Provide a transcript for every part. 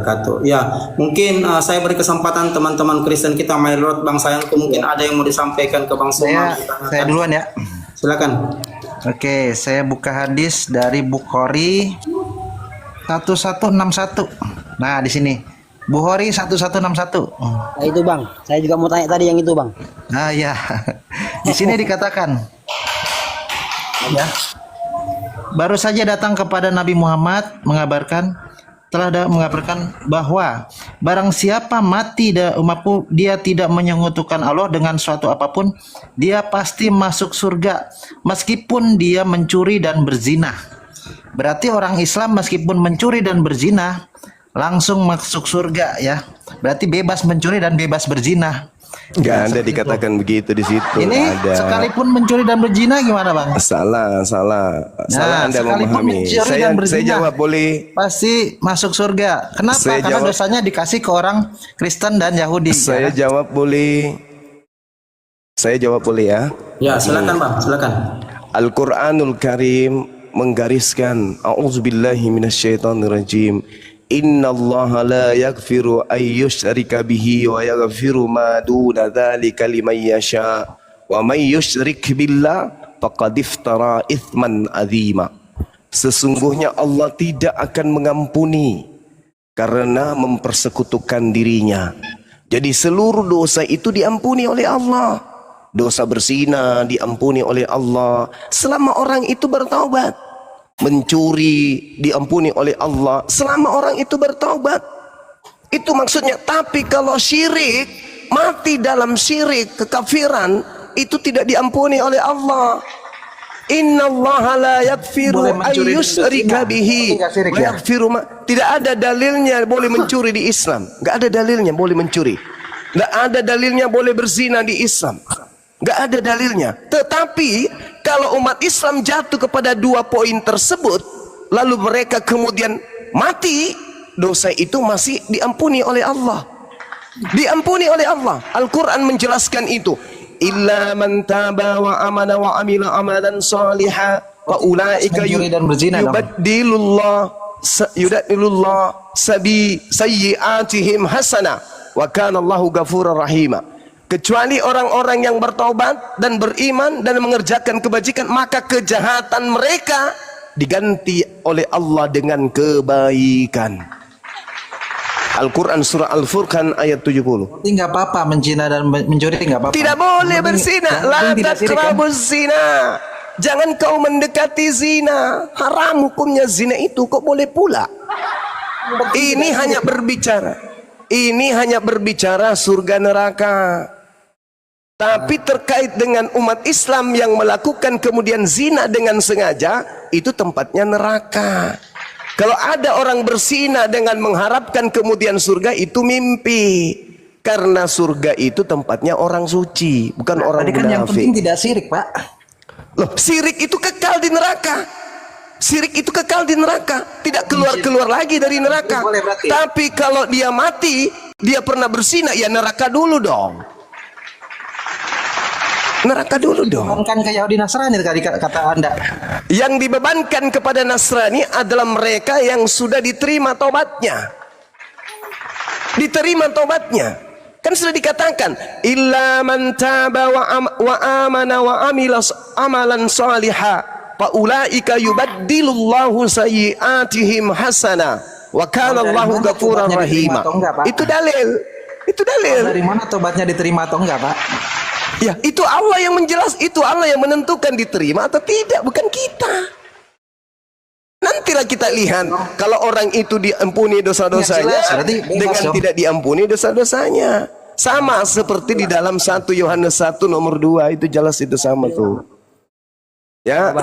Wabarakatuh. Ya, mungkin saya beri kesempatan teman-teman Kristen kita, My Lord, Bang Sayangku, mungkin ada yang mau disampaikan ke Bang Suma. Saya duluan ya. Silakan. Oke, saya buka hadis dari Bukhari 1161. Nah, di sini Bukhari 1161. Nah, itu Bang, saya juga mau tanya tadi yang itu Bang. Nah ya, di sini dikatakan, ya, baru saja datang kepada Nabi Muhammad mengabarkan bahwa barang siapa mati dia tidak menyekutukan Allah dengan suatu apapun, dia pasti masuk surga meskipun dia mencuri dan berzina. Berarti orang Islam meskipun mencuri dan berzina langsung masuk surga ya. Berarti bebas mencuri dan bebas berzina. Enggak ada dikatakan begitu di situ. Ini ada. Sekalipun mencuri dan berzina gimana Bang? Salah Anda memahami. Saya jawab boleh. Pasti masuk surga. Kenapa? Karena dosanya dikasih ke orang Kristen dan Yahudi. Saya jawab boleh. Saya jawab boleh ya. Ya, silakan Bang, silakan. Al-Qur'anul Karim menggariskan a'udzubillahi minasyaitonirrajim. Innallaha la yaghfiru ay yushrika bihi wa yaghfiru ma duna dzalika liman yasha wa may yusyrik billah faqad iftara itsman adzima. Sesungguhnya Allah tidak akan mengampuni karena mempersekutukan dirinya. Jadi seluruh dosa itu diampuni oleh Allah. Dosa berzina diampuni oleh Allah selama orang itu bertaubat. Mencuri diampuni oleh Allah selama orang itu bertaubat. Itu maksudnya. Tapi kalau syirik, mati dalam syirik, kekafiran, itu tidak diampuni oleh Allah. Innallaha la yaghfiru ayyushrika bihi wa yaghfiru ma. Tidak ada dalilnya boleh mencuri di Islam. Enggak ada dalilnya boleh mencuri. Enggak ada dalilnya boleh berzina di Islam. Enggak ada dalilnya. Tetapi kalau umat Islam jatuh kepada dua poin tersebut, lalu mereka kemudian mati, dosa itu masih diampuni oleh Allah. Diampuni oleh Allah. Al-Quran menjelaskan itu. Illa man taba wa amana wa amila amalan salihah wa ulaika yubaddilullah sayyi'atihim hasana wa kana Allahu ghafurur rahima. Kecuali orang-orang yang bertaubat dan beriman dan mengerjakan kebajikan, maka kejahatan mereka diganti oleh Allah dengan kebaikan. Al-Quran surah Al-Furqan ayat 70. Tidak apa-apa mencina dan mencuri, tidak apa-apa. Tidak boleh berzina. La taqrabuz zina. Jangan kau mendekati zina. Haram hukumnya zina itu. Kok boleh pula? Ini hanya berbicara surga neraka. Tapi terkait dengan umat Islam yang melakukan kemudian zina dengan sengaja, itu tempatnya neraka. Kalau ada orang berzina dengan mengharapkan kemudian surga, itu mimpi. Karena surga itu tempatnya orang suci, bukan orang munafik. Tadi kan yang penting tidak syirik, Pak. Loh, syirik itu kekal di neraka. Syirik itu kekal di neraka, tidak keluar-keluar lagi dari neraka. Tapi kalau dia mati, dia pernah berzina, ya neraka dulu dong. Neraka dulu dong. Kan ke Yahudi Nasrani tadi kata Anda. Yang dibebankan kepada Nasrani adalah mereka yang sudah diterima taubatnya. Diterima taubatnya. Kan sudah dikatakan, illa man taba wa amana wa amila amalan salihah fa ulaika yubaddilullahu sayyi'atihim hasana wa kana Allahu ghafurur rahim. Itu dalil. Itu dalil. Dari mana tobatnya diterima atau enggak, Pak? Ya, itu Allah yang itu Allah yang menentukan diterima atau tidak, bukan kita. Nantilah kita lihat kalau orang itu diampuni dosa-dosanya dengan tidak diampuni dosa-dosanya. Sama seperti di dalam 1 Yohanes 1 nomor 2 itu jelas itu sama tuh. Ya,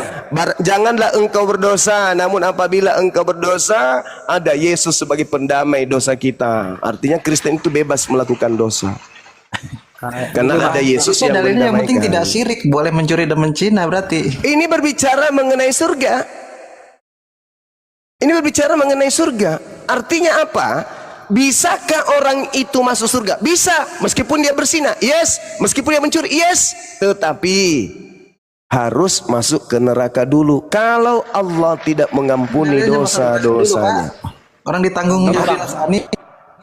janganlah engkau berdosa, namun apabila engkau berdosa, ada Yesus sebagai pendamai dosa kita. Artinya Kristen itu bebas melakukan dosa. Karena ada Yesus yang mendamaikan. Yang penting tidak syirik, boleh mencuri dan mencina berarti. Ini berbicara mengenai surga. Ini berbicara mengenai surga. Artinya apa? Bisakah orang itu masuk surga? Bisa, meskipun dia berzina. Yes, meskipun dia mencuri. Yes, tetapi harus masuk ke neraka dulu. Kalau Allah tidak mengampuni dosa-dosanya. Orang ditanggung Yahudi Nasrani.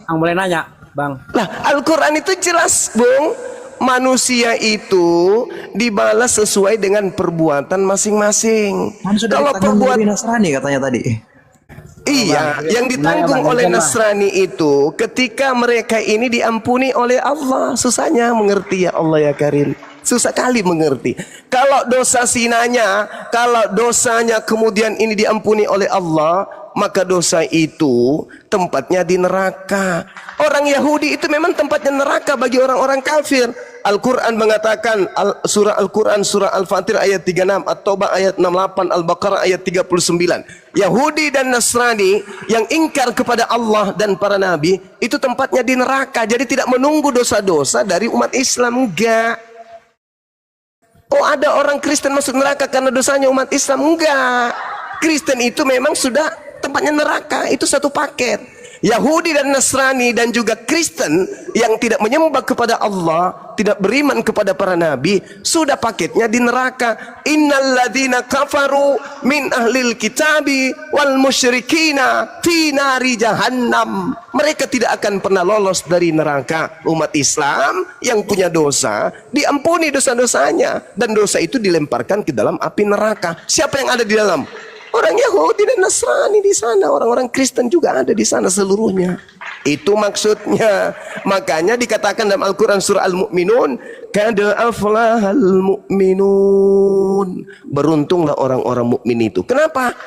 Ang boleh nanya, Bang. Lah, Al-Quran itu jelas, Bung. Manusia itu dibalas sesuai dengan perbuatan masing-masing. Kalau perbuatan Nasrani katanya tadi. iya, yang ditanggung oleh Nasrani itu ketika mereka ini diampuni oleh Allah. Susahnya mengerti ya Allah ya Karim. Susah kali mengerti. Kalau dosa sinanya, kalau dosanya kemudian ini diampuni oleh Allah, maka dosa itu tempatnya di neraka. Orang Yahudi itu memang tempatnya neraka bagi orang-orang kafir. Al-Quran mengatakan, surah Al-Quran, surah Al-Fatir ayat 36, At-Taubah ayat 68, Al-Baqarah ayat 39. Yahudi dan Nasrani yang ingkar kepada Allah dan para nabi, itu tempatnya di neraka. Jadi tidak menunggu dosa-dosa dari umat Islam, enggak. Oh, ada orang Kristen masuk neraka karena dosanya umat Islam? Enggak. Kristen itu memang sudah tempatnya neraka. Itu satu paket. Yahudi dan Nasrani dan juga Kristen yang tidak menyembah kepada Allah, tidak beriman kepada para nabi, sudah paketnya di neraka. Innalladzina kafaru min ahlil kitabi wal musyrikina fi nari jahannam. Mereka tidak akan pernah lolos dari neraka. Umat Islam yang punya dosa diampuni dosa-dosanya, dan dosa itu dilemparkan ke dalam api neraka. Siapa yang ada di dalam? Orang Yahudi dan Nasrani di sana, orang-orang Kristen juga ada di sana seluruhnya. Itu maksudnya. Makanya dikatakan dalam Al-Quran surah Al-Mu'minun, kad aflahal mu'minun. Beruntunglah orang-orang mukmin itu. Kenapa?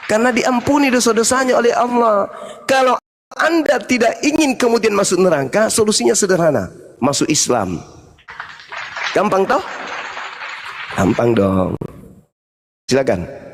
Karena diampuni dosa-dosanya oleh Allah. Kalau Anda tidak ingin kemudian masuk neraka, solusinya sederhana, masuk Islam. Gampang toh? Gampang dong. Silakan.